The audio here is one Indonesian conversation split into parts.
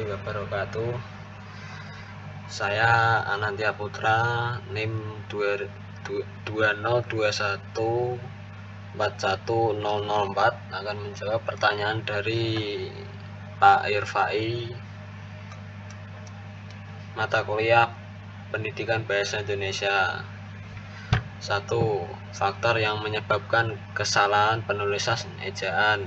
warahmatullahi wabarakatuh. Saya Anantya Putra, NIM 202141004 akan menjawab pertanyaan dari Pak Irfai, mata kuliah Pendidikan Bahasa Indonesia. 1. Faktor yang menyebabkan kesalahan penulisan ejaan.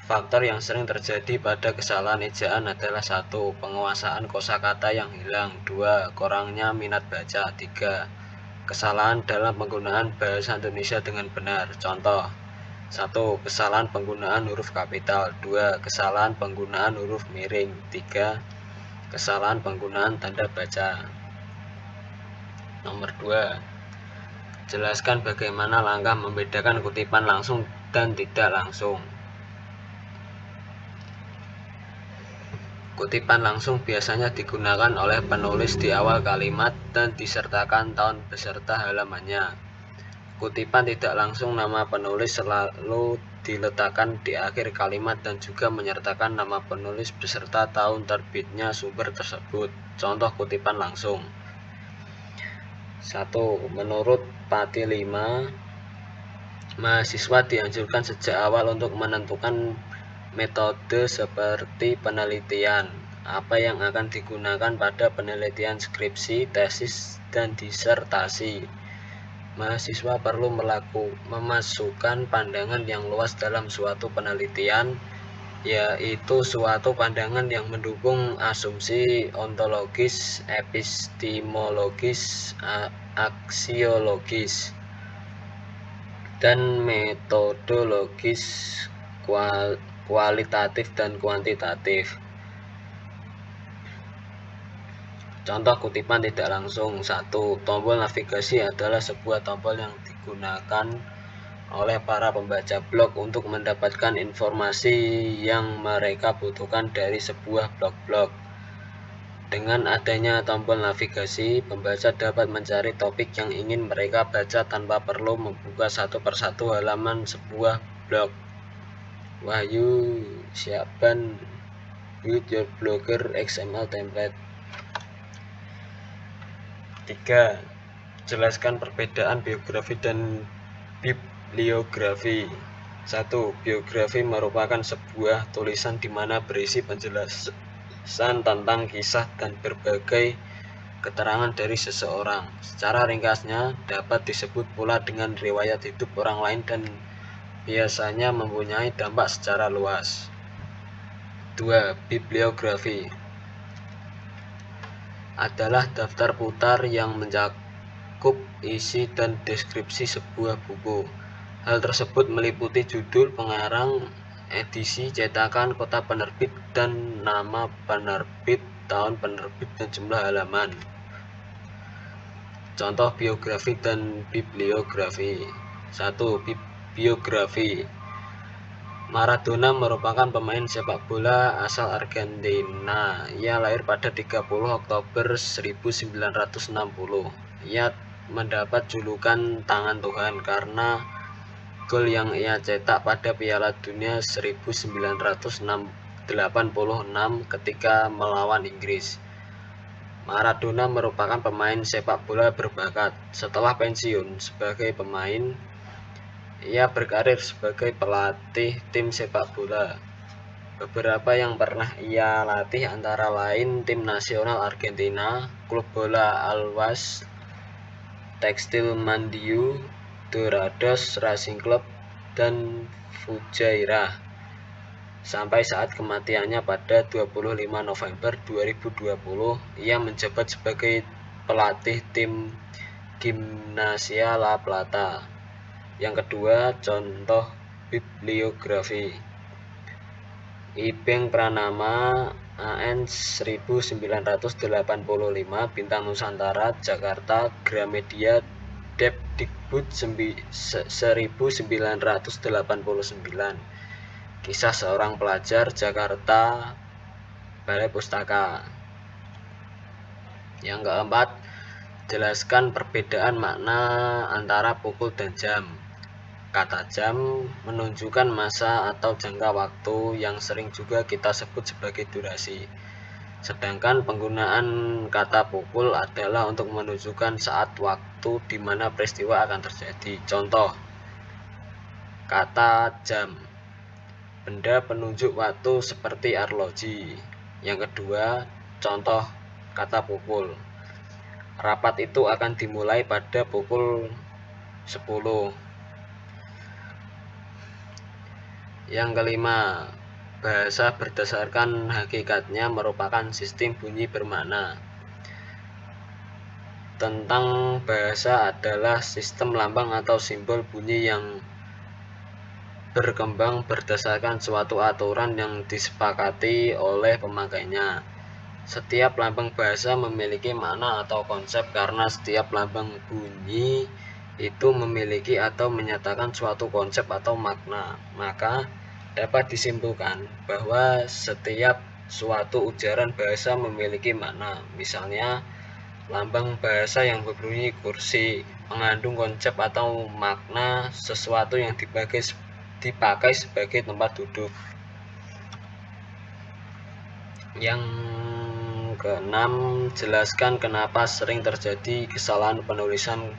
Faktor yang sering terjadi pada kesalahan ejaan adalah 1. Penguasaan kosakata yang hilang. 2. Kurangnya minat baca. 3. Kesalahan dalam penggunaan bahasa Indonesia dengan benar. Contoh: 1. Kesalahan penggunaan huruf kapital. 2. Kesalahan penggunaan huruf miring. 3. Kesalahan penggunaan tanda baca. Nomor 2. Jelaskan bagaimana langkah membedakan kutipan langsung dan tidak langsung. Kutipan langsung biasanya digunakan oleh penulis di awal kalimat dan disertakan tahun beserta halamannya. Kutipan tidak langsung nama penulis selalu diletakkan di akhir kalimat dan juga menyertakan nama penulis beserta tahun terbitnya sumber tersebut. Contoh kutipan langsung. 1. Menurut Pati 5, mahasiswa dianjurkan sejak awal untuk menentukan metode seperti penelitian, apa yang akan digunakan pada penelitian skripsi, tesis, dan disertasi. Mahasiswa perlu memasukkan pandangan yang luas dalam suatu penelitian, yaitu suatu pandangan yang mendukung asumsi ontologis, epistemologis, aksiologis, dan metodologis, kualitatif dan kuantitatif. Contoh kutipan tidak langsung. 1. Tombol navigasi adalah sebuah tombol yang digunakan oleh para pembaca blog untuk mendapatkan informasi yang mereka butuhkan dari sebuah blog. Dengan adanya tombol navigasi, pembaca dapat mencari topik yang ingin mereka baca tanpa perlu membuka satu persatu halaman sebuah blog. Wahyu Syaban, Build Your Blogger XML Template. 3. Jelaskan perbedaan biografi dan bibliografi. 1. Biografi merupakan sebuah tulisan di mana berisi penjelasan tentang kisah dan berbagai keterangan dari seseorang. Secara ringkasnya dapat disebut pula dengan riwayat hidup orang lain dan biasanya mempunyai dampak secara luas. 2. Bibliografi adalah daftar putar yang mencakup isi dan deskripsi sebuah buku. Hal tersebut meliputi judul, pengarang, edisi, cetakan, kota penerbit, dan nama penerbit, tahun penerbit, dan jumlah halaman. Contoh biografi dan bibliografi. 1. Biografi. Maradona merupakan pemain sepak bola asal Argentina. Ia lahir pada 30 Oktober 1960. Ia mendapat julukan Tangan Tuhan karena gol yang ia cetak pada Piala Dunia 1986 ketika melawan Inggris. Maradona merupakan pemain sepak bola berbakat. Setelah pensiun sebagai pemain, ia berkarir sebagai pelatih tim sepak bola. Beberapa yang pernah ia latih antara lain tim nasional Argentina, klub bola Always, Tekstil Mandiu, Dorados Racing Club, dan Fujairah. Sampai saat kematiannya pada 25 November 2020, ia menjabat sebagai pelatih tim Gimnasia La Plata. Yang kedua, contoh bibliografi. Ipeng Pranama, AN 1985, Bintang Nusantara, Jakarta, Gramedia, Depdikbud 1989. Kisah seorang pelajar, Jakarta, Balai Pustaka. Yang keempat, jelaskan perbedaan makna antara pukul dan jam. kata jam menunjukkan masa atau jangka waktu yang sering juga kita sebut sebagai durasi. Sedangkan penggunaan kata pukul adalah untuk menunjukkan saat waktu di mana peristiwa akan terjadi. Contoh, kata jam, benda penunjuk waktu seperti arloji. Yang kedua, contoh kata pukul, rapat itu akan dimulai pada pukul 10. Yang kelima, bahasa berdasarkan hakikatnya merupakan sistem bunyi bermakna. Tentang bahasa adalah sistem lambang atau simbol bunyi yang berkembang berdasarkan suatu aturan yang disepakati oleh pemakainya. Setiap lambang bahasa memiliki makna atau konsep karena setiap lambang bunyi itu memiliki atau menyatakan suatu konsep atau makna. Maka dapat disimpulkan bahwa setiap suatu ujaran bahasa memiliki makna. Misalnya, lambang bahasa yang berbunyi kursi mengandung konsep atau makna sesuatu yang dipakai sebagai tempat duduk. Yang keenam, jelaskan kenapa sering terjadi kesalahan penulisan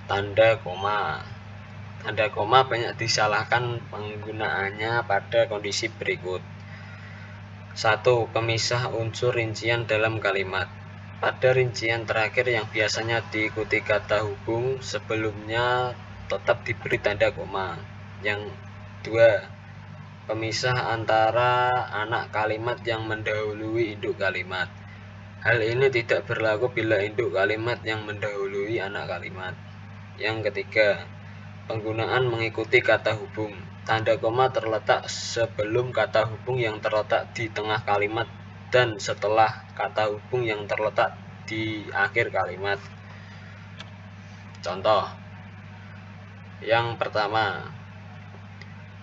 tanda koma. Tanda koma banyak disalahkan penggunaannya pada kondisi berikut. 1. Pemisah unsur rincian dalam kalimat. Pada rincian terakhir yang biasanya diikuti kata hubung, sebelumnya tetap diberi tanda koma. Yang 2. Pemisah antara anak kalimat yang mendahului induk kalimat. Hal ini tidak berlaku bila induk kalimat yang mendahului anak kalimat. Yang ketiga, penggunaan mengikuti kata hubung. Tanda koma terletak sebelum kata hubung yang terletak di tengah kalimat dan setelah kata hubung yang terletak di akhir kalimat. Contoh, yang pertama,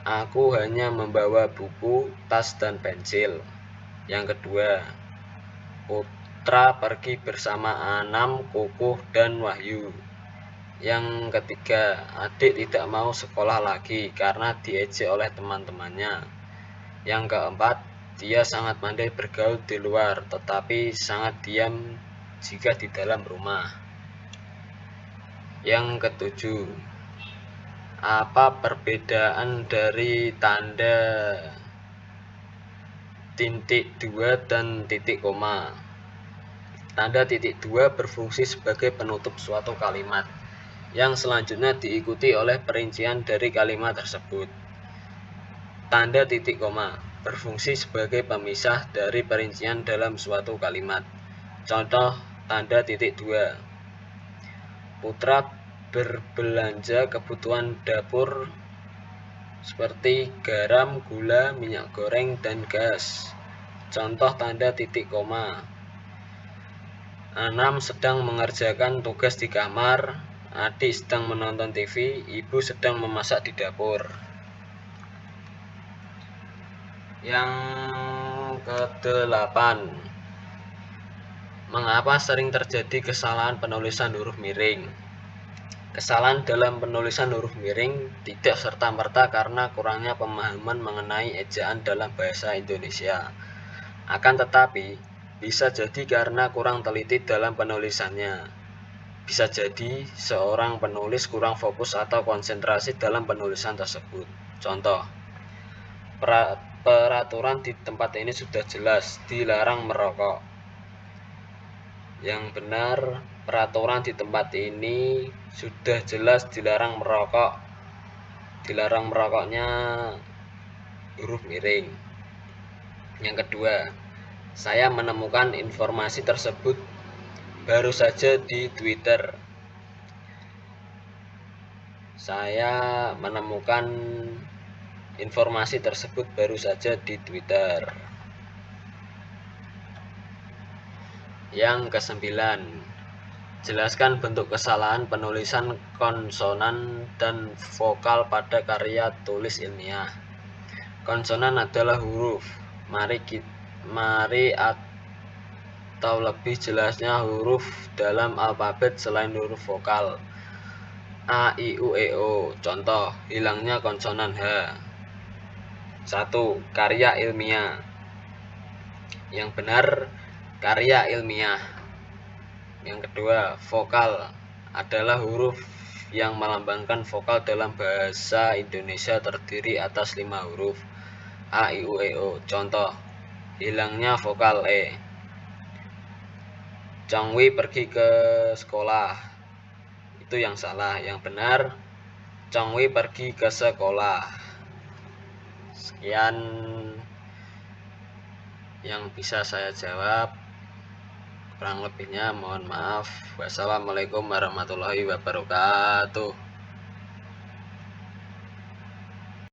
aku hanya membawa buku, tas, dan pensil. Yang kedua, Putra pergi bersama Anam, Kukuh, dan Wahyu. Yang ketiga, adik tidak mau sekolah lagi karena diejek oleh teman-temannya. Yang keempat, dia sangat pandai bergaul di luar tetapi sangat diam jika di dalam rumah. Yang ketujuh, apa perbedaan dari tanda titik 2 dan titik koma? Tanda titik 2 berfungsi sebagai penutup suatu kalimat, yang selanjutnya diikuti oleh perincian dari kalimat tersebut. Tanda titik koma berfungsi sebagai pemisah dari perincian dalam suatu kalimat. Contoh tanda titik 2. Putra berbelanja kebutuhan dapur seperti garam, gula, minyak goreng, dan gas. Contoh tanda titik koma. Anam sedang mengerjakan tugas di kamar, adik sedang menonton TV, ibu sedang memasak di dapur. Yang ke-8, mengapa sering terjadi kesalahan penulisan huruf miring? Kesalahan dalam penulisan huruf miring tidak serta-merta karena kurangnya pemahaman mengenai ejaan dalam bahasa Indonesia. Akan tetapi, bisa jadi karena kurang teliti dalam penulisannya. Bisa jadi seorang penulis kurang fokus atau konsentrasi dalam penulisan tersebut. Contoh, peraturan di tempat ini sudah jelas, dilarang merokok. Yang benar, peraturan di tempat ini sudah jelas dilarang merokok. Dilarang merokoknya huruf miring. Yang kedua, saya menemukan informasi tersebut baru saja di Twitter. Saya menemukan informasi tersebut baru saja di Twitter. Yang ke-9, jelaskan bentuk kesalahan penulisan konsonan dan vokal pada karya tulis ilmiah. Konsonan adalah huruf. Mari atau lebih jelasnya huruf dalam alfabet selain huruf vokal. A, I, U, E, O. Contoh, hilangnya konsonan H. 1. Karya ilmiah. Yang benar, karya ilmiah. Yang kedua, vokal adalah huruf yang melambangkan vokal dalam bahasa Indonesia terdiri atas 5 huruf A, I, U, E, O. Contoh, hilangnya vokal E. Chongwei pergi ke sekolah. Itu yang salah. Yang benar, Chongwei pergi ke sekolah. Sekian yang bisa saya jawab. Kurang lebihnya mohon maaf. Wassalamualaikum warahmatullahi wabarakatuh.